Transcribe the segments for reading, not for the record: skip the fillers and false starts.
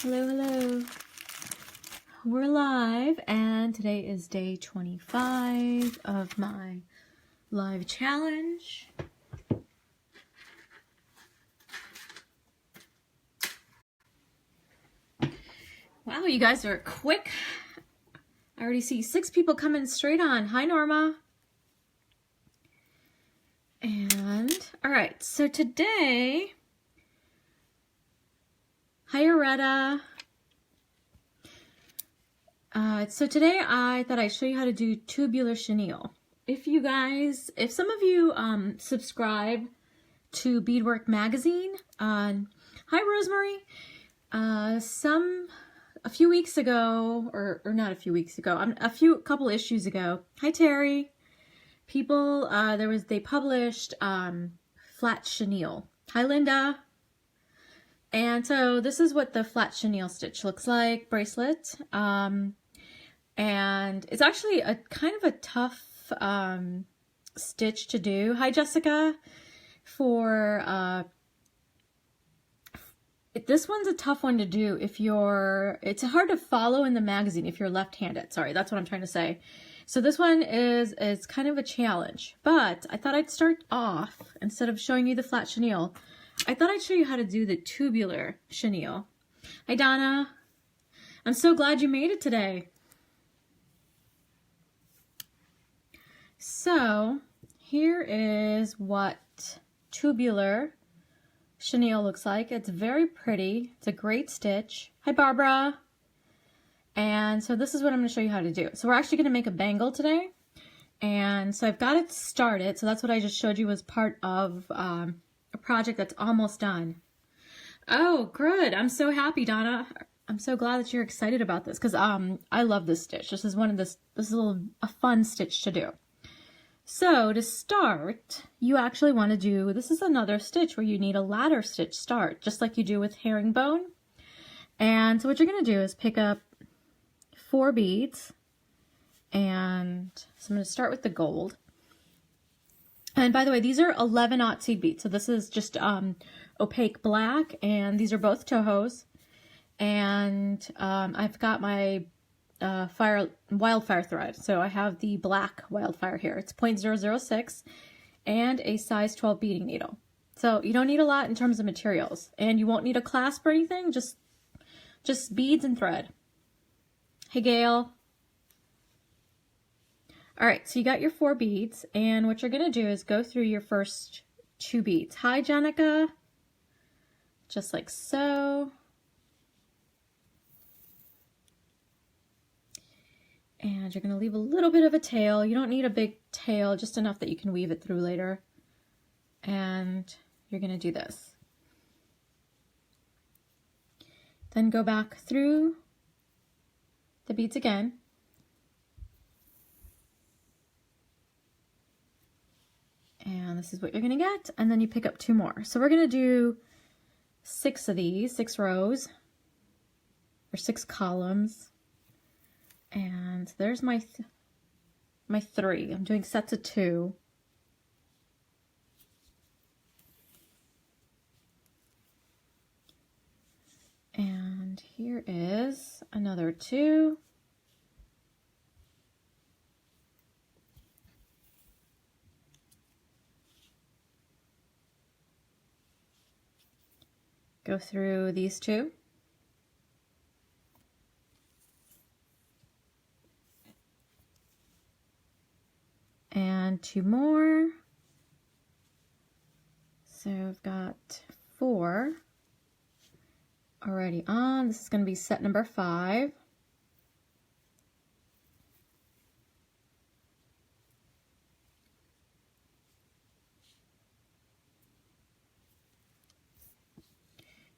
Hello, hello. We're live, and today is day 25 of my live challenge. Wow, you guys are quick. I already see 6 people coming straight on. Hi, Norma. And, all right, so today, hi, Aretta. So today I thought I'd show you how to do tubular chenille. If some of you subscribe to Beadwork magazine, hi Rosemary. A few weeks ago, or not a few weeks ago, couple issues ago. Hi Terry. People, they published flat chenille. Hi Linda. And so this is what the flat chenille stitch looks like, bracelet. And it's actually a kind of a tough stitch to do. Hi Jessica. This one's a tough one to do it's hard to follow in the magazine if you're left-handed. Sorry, that's what I'm trying to say. So this one is kind of a challenge, but I thought I'd start off, instead of showing you the flat chenille, I thought I'd show you how to do the tubular chenille. Hi Donna. I'm so glad you made it today. So here is what tubular chenille looks like. It's very pretty. It's a great stitch. Hi Barbara. And so this is what I'm going to show you how to do. So we're actually going to make a bangle today. And so I've got it started. So that's what I just showed you as part of a project that's almost done. Oh, good. I'm so happy, Donna. I'm so glad that you're excited about this because I love this stitch. This is a fun stitch to do. So to start, you actually want to do, this is another stitch where you need a ladder stitch start, just like you do with herringbone. And so what you're going to do is pick up 4 beads. And so I'm going to start with the gold. And by the way, these are 11/0 seed beads. So this is just opaque black, and these are both Tohos. And I've got my wildfire thread. So I have the black wildfire here. It's 0.006 and a size 12 beading needle. So you don't need a lot in terms of materials, and you won't need a clasp or anything, just beads and thread. Hey Gail. All right, so you got your 4 beads, and what you're gonna do is go through your first 2 beads. Hi Jenica. Just like so. And you're going to leave a little bit of a tail. You don't need a big tail, just enough that you can weave it through later. And you're going to do this. Then go back through the beads again. And this is what you're going to get. And then you pick up 2 more. So we're going to do 6 of these, 6 rows, or 6 columns. And there's my 3. I'm doing sets of 2. And here is another 2. Go through these 2. And 2 more. So I've got 4 already on. This is going to be set number 5.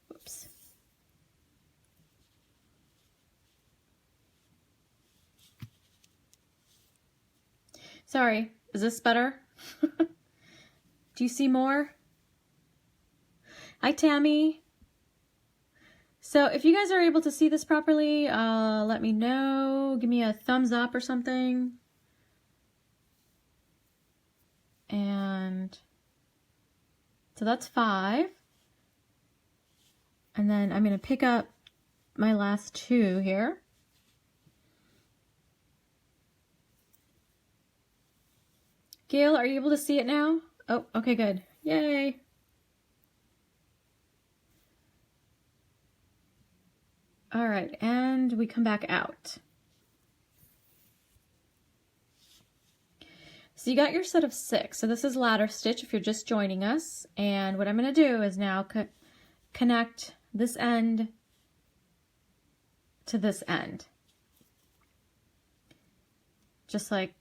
Whoops. Sorry, is this better? Do you see more? Hi, Tammy. So if you guys are able to see this properly, let me know. Give me a thumbs up or something. And so that's 5. And then I'm going to pick up my last two here. Gail, are you able to see it now? Oh, okay, good. Yay. All right, and we come back out. So you got your set of 6. So this is ladder stitch if you're just joining us. And what I'm going to do is now connect this end to this end. Just like,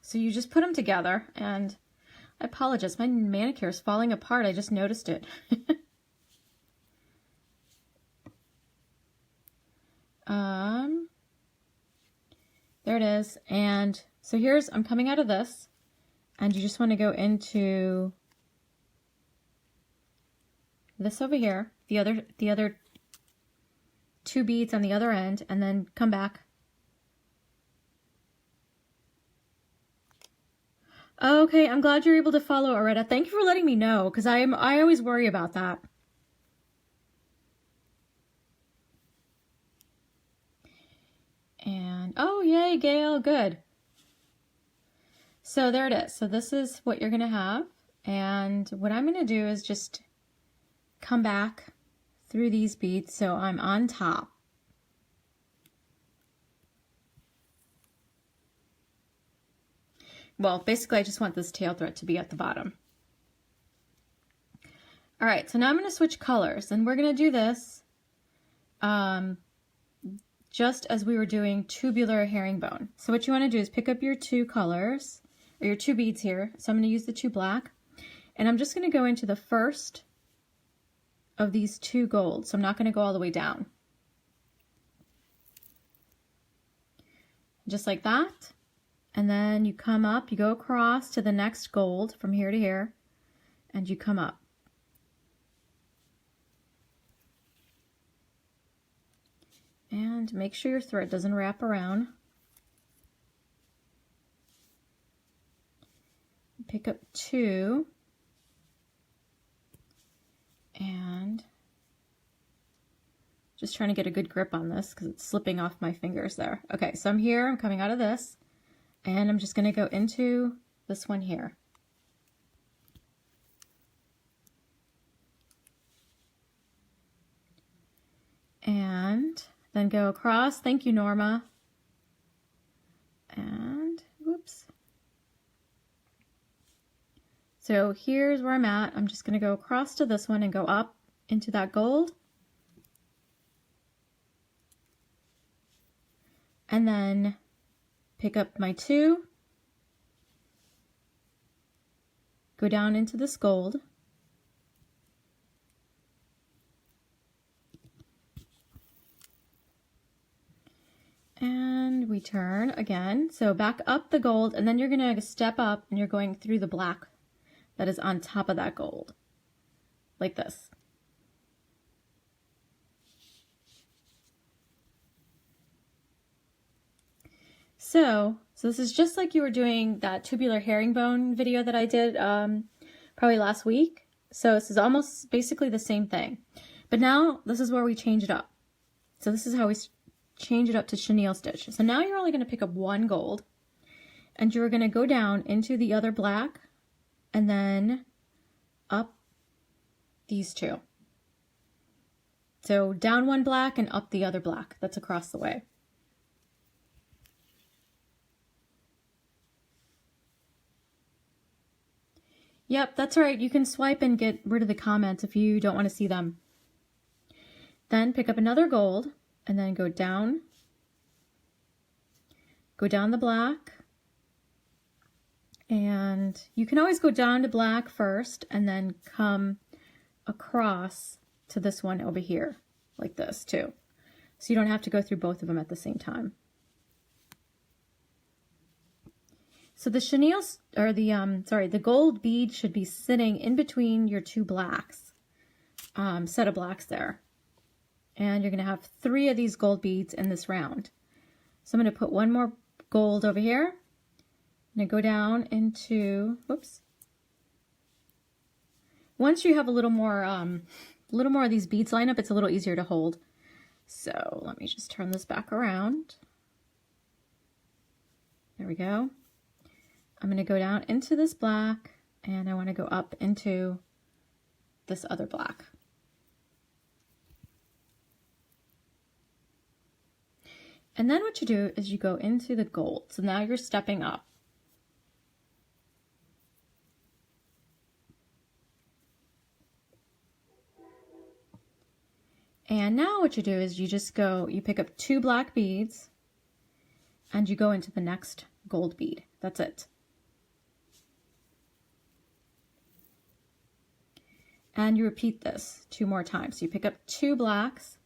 so you just put them together, and I apologize, my manicure is falling apart. I just noticed it. There it is. And so I'm coming out of this, and you just want to go into this over here, the other 2 beads on the other end, and then come back. Okay, I'm glad you're able to follow, Aretta. Thank you for letting me know, because I always worry about that. And, oh, yay, Gail, good. So there it is. So this is what you're going to have. And what I'm going to do is just come back through these beads so I'm on top. Well, basically, I just want this tail thread to be at the bottom. All right, so now I'm going to switch colors, and we're going to do this just as we were doing tubular herringbone. So what you want to do is pick up your 2 colors, or your 2 beads here. So I'm going to use the 2 black, and I'm just going to go into the first of these 2 gold. So I'm not going to go all the way down. Just like that. And then you come up, you go across to the next gold from here to here, and you come up. And make sure your thread doesn't wrap around. Pick up 2. And just trying to get a good grip on this because it's slipping off my fingers there. Okay, so I'm here, I'm coming out of this, and I'm just going to go into this one here. And then go across. Thank you, Norma. And whoops. So here's where I'm at. I'm just going to go across to this one and go up into that gold. And then pick up my 2. Go down into this gold. And we turn again. So back up the gold, and then you're going to step up and you're going through the black that is on top of that gold, like this. So this is just like you were doing that tubular herringbone video that I did probably last week. So this is almost basically the same thing. But now this is where we change it up. So this is how we change it up to chenille stitch. So now you're only going to pick up 1 gold, and you're going to go down into the other black and then up these 2. So down 1 black and up the other black. That's across the way. Yep, that's right. You can swipe and get rid of the comments if you don't want to see them. Then pick up another gold and then go down the black. And you can always go down to black first and then come across to this one over here, like this too. So you don't have to go through both of them at the same time. So the chenille, or the gold bead should be sitting in between your 2 blacks, set of blacks there. And you're going to have 3 of these gold beads in this round. So I'm going to put 1 more gold over here. I'm going to go down into, whoops. Once you have a little more of these beads lined up, it's a little easier to hold. So let me just turn this back around. There we go. I'm going to go down into this black, and I want to go up into this other black. And then what you do is you go into the gold. So now you're stepping up. And now what you do is you just go, you pick up 2 black beads and you go into the next gold bead. That's it. And you repeat this 2 more times. So you pick up 2 blacks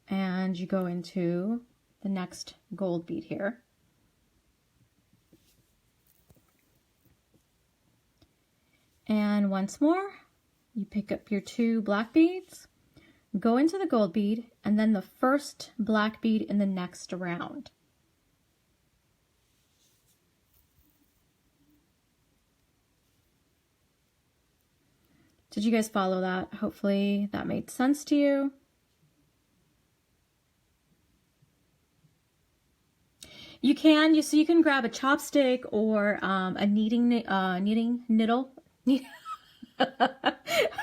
and you go into the next gold bead here. And once more, you pick up your 2 black beads, go into the gold bead, and then the first black bead in the next round. Did you guys follow that? Hopefully that made sense to you. You can, so you can grab a chopstick or a kneading needle.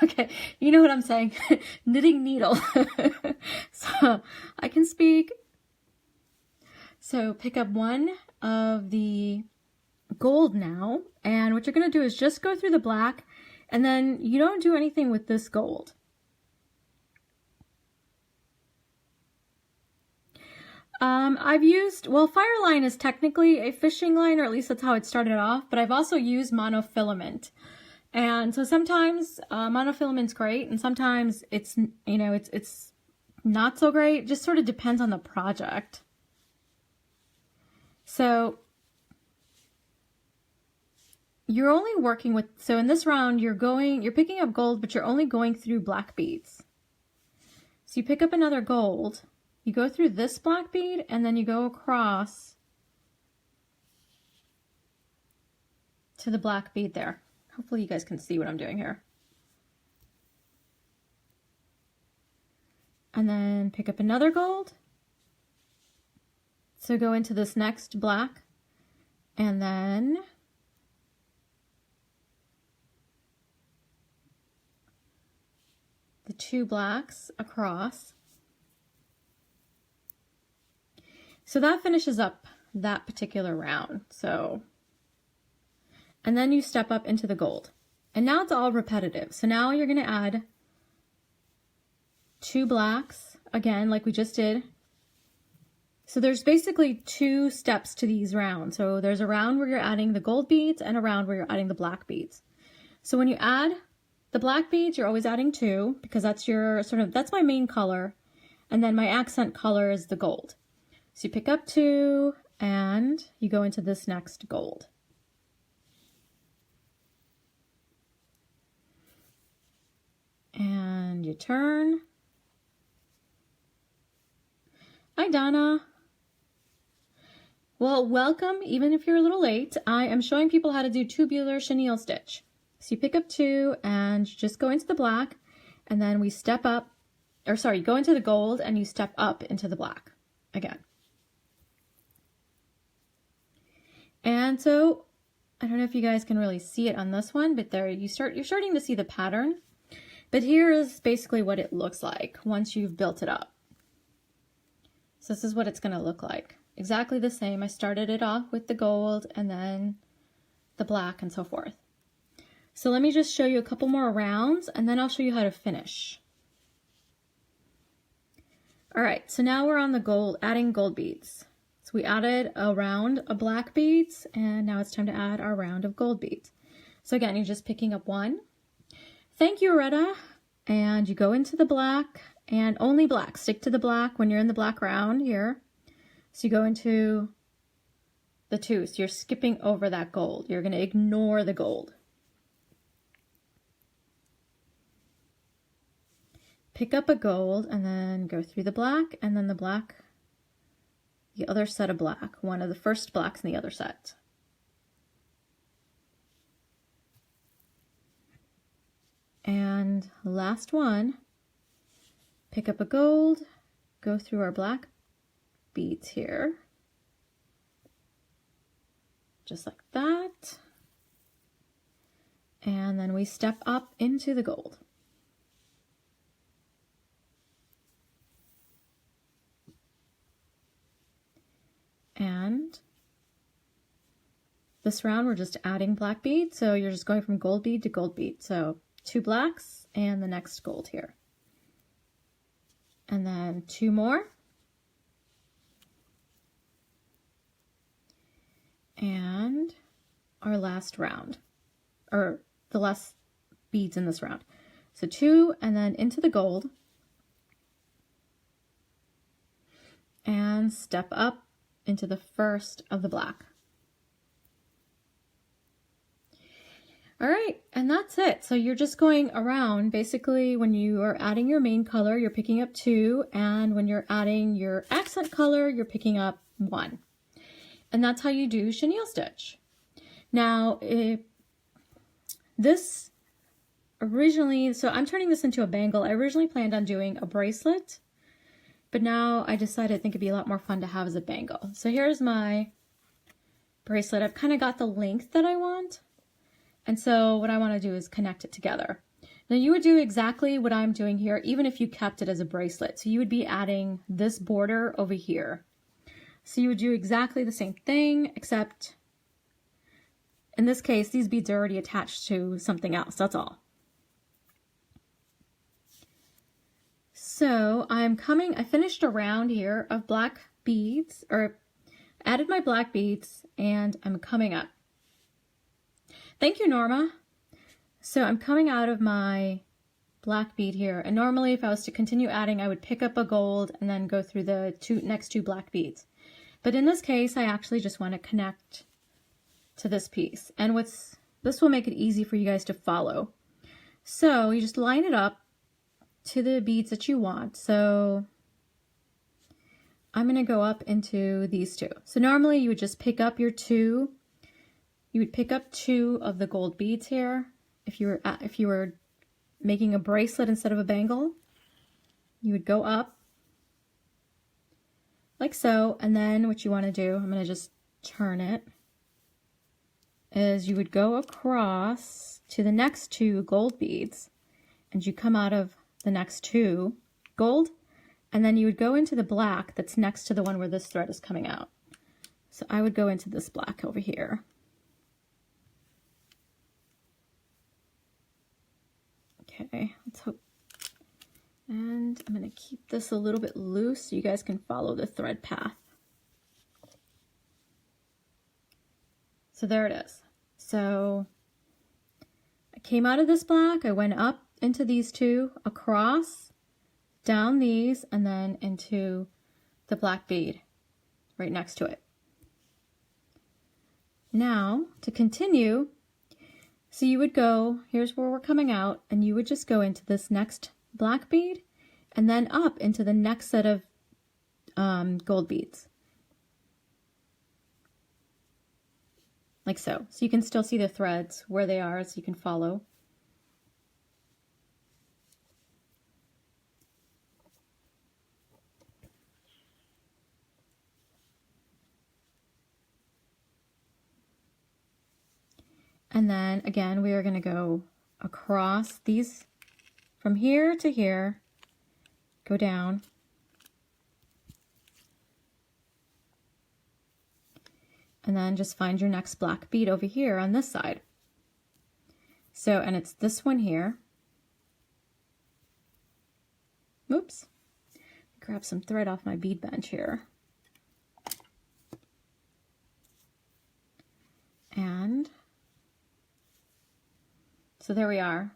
Okay, you know what I'm saying. Knitting needle. So I can speak. So pick up one of the gold now, and what you're going to do is just go through the black, and then you don't do anything with this gold. I've used, well, fire line is technically a fishing line, or at least that's how it started off, but I've also used monofilament. And so sometimes monofilament's great, and sometimes it's, you know, it's not so great. It just sort of depends on the project. So you're only working with, so in this round you're picking up gold, but you're only going through black beads. So you pick up another gold, you go through this black bead, and then you go across to the black bead there. Hopefully you guys can see what I'm doing here. And then pick up another gold. So go into this next black, and then the 2 blacks across. So that finishes up that particular round. So, and then you step up into the gold. And now it's all repetitive. So now you're going to add 2 blacks, again, like we just did. So there's basically 2 steps to these rounds. So there's a round where you're adding the gold beads and a round where you're adding the black beads. So when you add the black beads, you're always adding 2, because that's your that's my main color. And then my accent color is the gold. So you pick up 2 and you go into this next gold. And you turn. Hi, Donna. Well, welcome, even if you're a little late. I am showing people how to do tubular chenille stitch. So you pick up 2 and you just go into the black, and then we step up, or sorry, you go into the gold and you step up into the black again. And so, I don't know if you guys can really see it on this one, but there you're starting to see the pattern. But here is basically what it looks like once you've built it up. So this is what it's going to look like. Exactly the same. I started it off with the gold and then the black and so forth. So let me just show you a couple more rounds, and then I'll show you how to finish. All right, so now we're on the gold, adding gold beads. So we added a round of black beads, and now it's time to add our round of gold beads. So again, you're just picking up 1. Thank you, Retta. And you go into the black, and only black. Stick to the black when you're in the black round here. So you go into the 2. So you're skipping over that gold. You're going to ignore the gold. Pick up a gold and then go through the black, and then the black, the other set of black, one of the first blacks in the other set. And last one, pick up a gold go through our black beads here, just like that. And then we step up into the gold. And this round we're just adding black bead, so you're just going from gold bead to gold bead. So 2 blacks and the next gold here. And then 2 more. And our last round, or the last beads in this round. So 2 and then into the gold. And step up into the first of the black. All right, and that's it. So you're just going around. Basically, when you are adding your main color, you're picking up 2, and when you're adding your accent color, you're picking up 1. And that's how you do chenille stitch. Now, this originally, so I'm turning this into a bangle. I originally planned on doing a bracelet, but now I decided I think it'd be a lot more fun to have as a bangle. So here's my bracelet. I've kind of got the length that I want. And so what I want to do is connect it together. Now you would do exactly what I'm doing here, even if you kept it as a bracelet. So you would be adding this border over here. So you would do exactly the same thing, except in this case, these beads are already attached to something else, that's all. So I finished a round here of black beads, or added my black beads, and I'm coming up. Thank you, Norma. So I'm coming out of my black bead here, and normally if I was to continue adding, I would pick up a gold and then go through the next two black beads. But in this case, I actually just want to connect to this piece, and this will make it easy for you guys to follow. So you just line it up to the beads that you want. So I'm going to go up into these 2. So normally you would just pick up your 2. You would pick up 2 of the gold beads here. If you were making a bracelet instead of a bangle, you would go up like so, and then what you want to do, I'm going to just turn it, is you would go across to the next 2 gold beads, and you come out of the next 2 gold, and then you would go into the black that's next to the one where this thread is coming out. So I would go into this black over here. Okay, let's hope. And I'm going to keep this a little bit loose so you guys can follow the thread path. So there it is. So I came out of this black, I went up into these 2, across, down these, and then into the black bead right next to it. Now, to continue, so you would go, here's where we're coming out, and you would just go into this next black bead and then up into the next set of gold beads. Like so. So you can still see the threads where they are, so you can follow. And then again, we are going to go across these from here to here, go down, and then just find your next black bead over here on this side. So, and it's this one here. Oops, grab some thread off my bead bench here. And so there we are.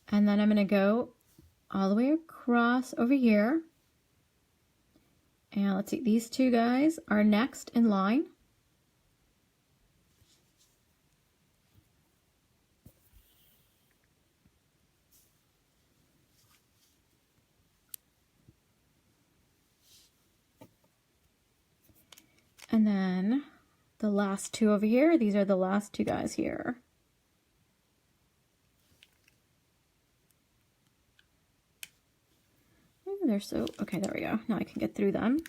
And then I'm going to go all the way across over here. And let's see, these 2 guys are next in line. And then the last 2 over here, these are the last 2 guys here. they're so, okay, there we go. Now I can get through them.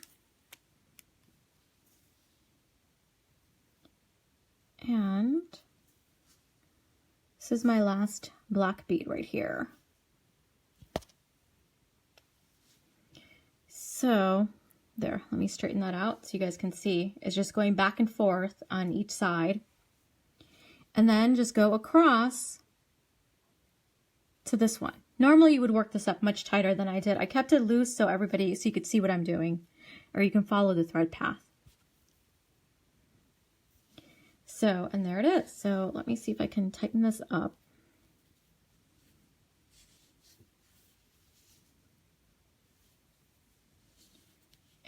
And this is my last black bead right here. So there, let me straighten that out so you guys can see. It's just going back and forth on each side. And then just go across to this one. Normally you would work this up much tighter than I did. I kept it loose so you could see what I'm doing, or you can follow the thread path. So, and there it is. So let me see if I can tighten this up.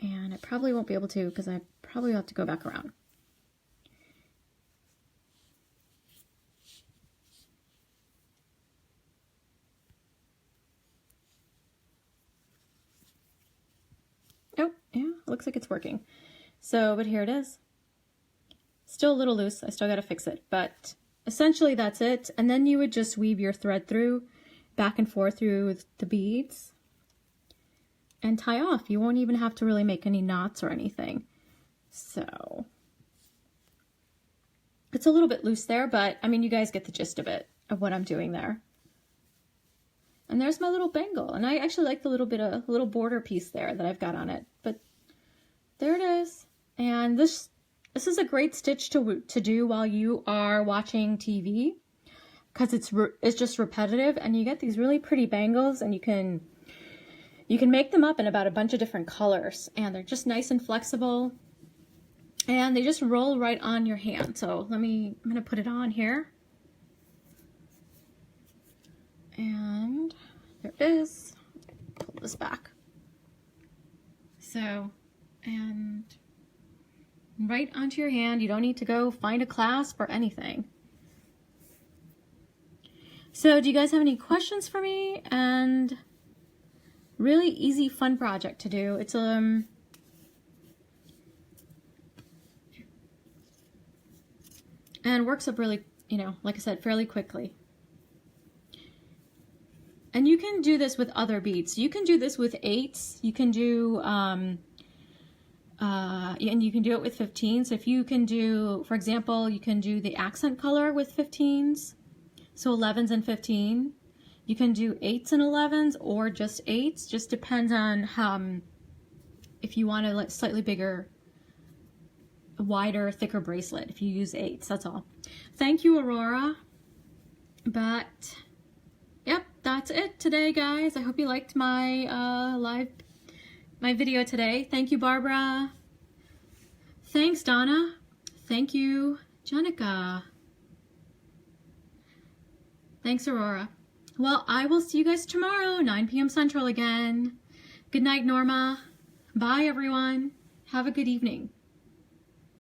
And I probably won't be able to because I probably have to go back around. Oh, yeah, looks like it's working. So, but here it is. Still a little loose. I still got to fix it, but essentially that's it. And then you would just weave your thread through, back and forth through the beads and tie off. You won't even have to really make any knots or anything. So it's a little bit loose there, but I mean, you guys get the gist of it, of what I'm doing there. And there's my little bangle. And I actually like the little border piece there that I've got on it, but there it is. And this is a great stitch to do while you are watching TV, because it's just repetitive, and you get these really pretty bangles, and you can make them up in about a bunch of different colors, and they're just nice and flexible, and they just roll right on your hand. So I'm gonna put it on here, and there it is. Pull this back. So, and right onto your hand. You don't need to go find a clasp or anything. So do you guys have any questions for me? And really easy, fun project to do. It's and works up really, like I said, fairly quickly. And you can do this with other beads. You can do this with 8s. You can do and you can do it with 15s. So if you can do, for example, you can do the accent color with 15s, so 11s and 15. You can do 8s and 11s or just 8s. Just depends on if you want a slightly bigger, wider, thicker bracelet. If you use 8s, that's all. Thank you, Aurora. But yep, that's it today, guys. I hope you liked my my video today. Thank you, Barbara. Thanks, Donna. Thank you, Jenica. Thanks, Aurora. Well, I will see you guys tomorrow, 9 p.m. Central again. Good night, Norma. Bye, everyone. Have a good evening.